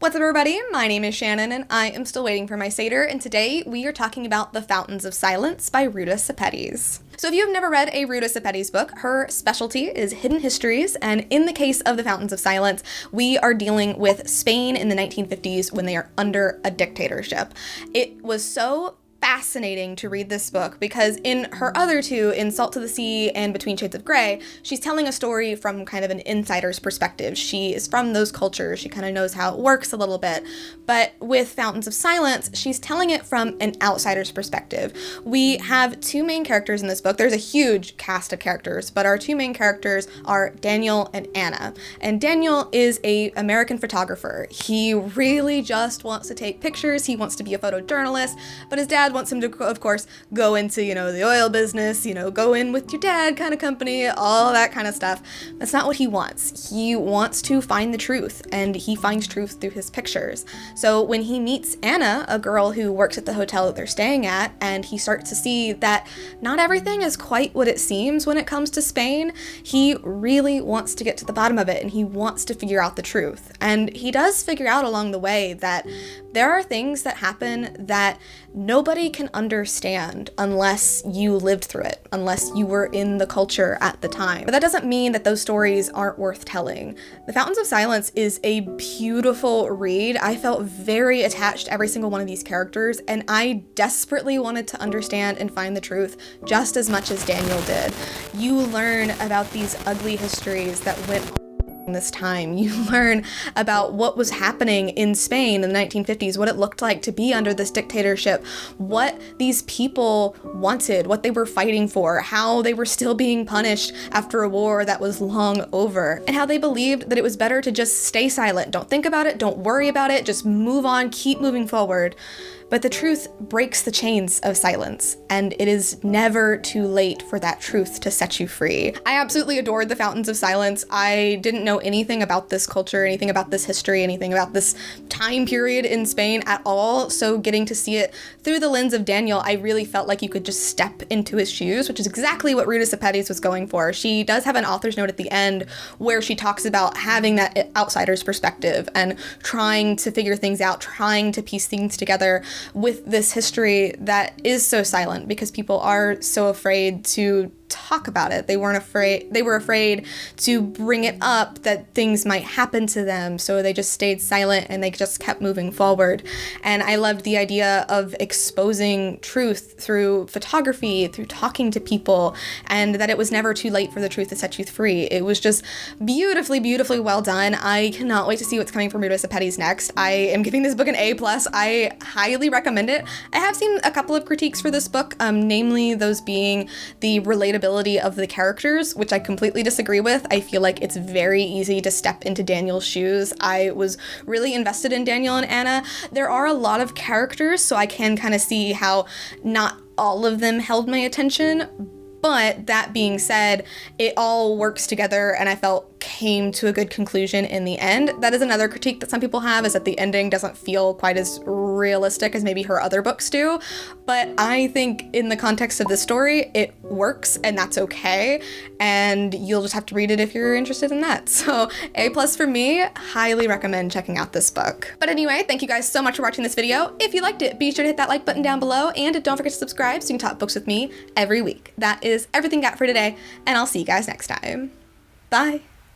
What's up, everybody? My name is Shannon, and I am still waiting for my Satyr, and today we are talking about The Fountains of Silence by Ruta Sepetys. So if you have never read a Ruta Sepetys book, her specialty is hidden histories, and in the case of The Fountains of Silence, we are dealing with Spain in the 1950s when they are under a dictatorship. It was so fascinating to read this book because in her other two, in Salt to the Sea and Between Shades of Grey, she's telling a story from kind of an insider's perspective. She is from those cultures. She kind of knows how it works a little bit. But with Fountains of Silence, she's telling it from an outsider's perspective. We have two main characters in this book. There's a huge cast of characters, but our two main characters are Daniel and Anna. And Daniel is an American photographer. He really just wants to take pictures. He wants to be a photojournalist, but his dad wants him to, of course, go into, the oil business, go in with your dad kind of company, all that kind of stuff. That's not what he wants. He wants to find the truth, and he finds truth through his pictures. So when he meets Anna, a girl who works at the hotel that they're staying at, and he starts to see that not everything is quite what it seems when it comes to Spain, he really wants to get to the bottom of it, and he wants to figure out the truth. And he does figure out along the way that there are things that happen that nobody can understand unless you lived through it, unless you were in the culture at the time. But that doesn't mean that those stories aren't worth telling. The Fountains of Silence is a beautiful read. I felt very attached to every single one of these characters, and I desperately wanted to understand and find the truth just as much as Daniel did. You learn about these ugly histories that went on this time. You learn about what was happening in Spain in the 1950s, what it looked like to be under this dictatorship, what these people wanted, what they were fighting for, how they were still being punished after a war that was long over, and how they believed that it was better to just stay silent. Don't think about it, don't worry about it, just move on, keep moving forward. But the truth breaks the chains of silence, and it is never too late for that truth to set you free. I absolutely adored The Fountains of Silence. I didn't know anything about this culture, anything about this history, anything about this time period in Spain at all, so getting to see it through the lens of Daniel, I really felt like you could just step into his shoes, which is exactly what Ruta Sepetys was going for. She does have an author's note at the end where she talks about having that outsider's perspective and trying to figure things out, trying to piece things together with this history that is so silent because people are so afraid to talk about it. They were afraid to bring it up that things might happen to them, so they just stayed silent and they just kept moving forward. And I loved the idea of exposing truth through photography, through talking to people, and that it was never too late for the truth to set you free. It was just beautifully, beautifully well done. I cannot wait to see what's coming from Ruta Sepetys next. I am giving this book an A+. I highly recommend it. I have seen a couple of critiques for this book, namely those being the relatability of the characters, which I completely disagree with. I feel like it's very easy to step into Daniel's shoes. I was really invested in Daniel and Anna. There are a lot of characters, so I can kind of see how not all of them held my attention. But that being said, it all works together, and I felt came to a good conclusion in the end. That is another critique that some people have, is that the ending doesn't feel quite as realistic as maybe her other books do. But I think in the context of the story, it works, and that's okay. And you'll just have to read it if you're interested in that. So A+ for me, highly recommend checking out this book. But anyway, thank you guys so much for watching this video. If you liked it, be sure to hit that like button down below, and don't forget to subscribe so you can talk books with me every week. That is everything got for today, and I'll see you guys next time. Bye.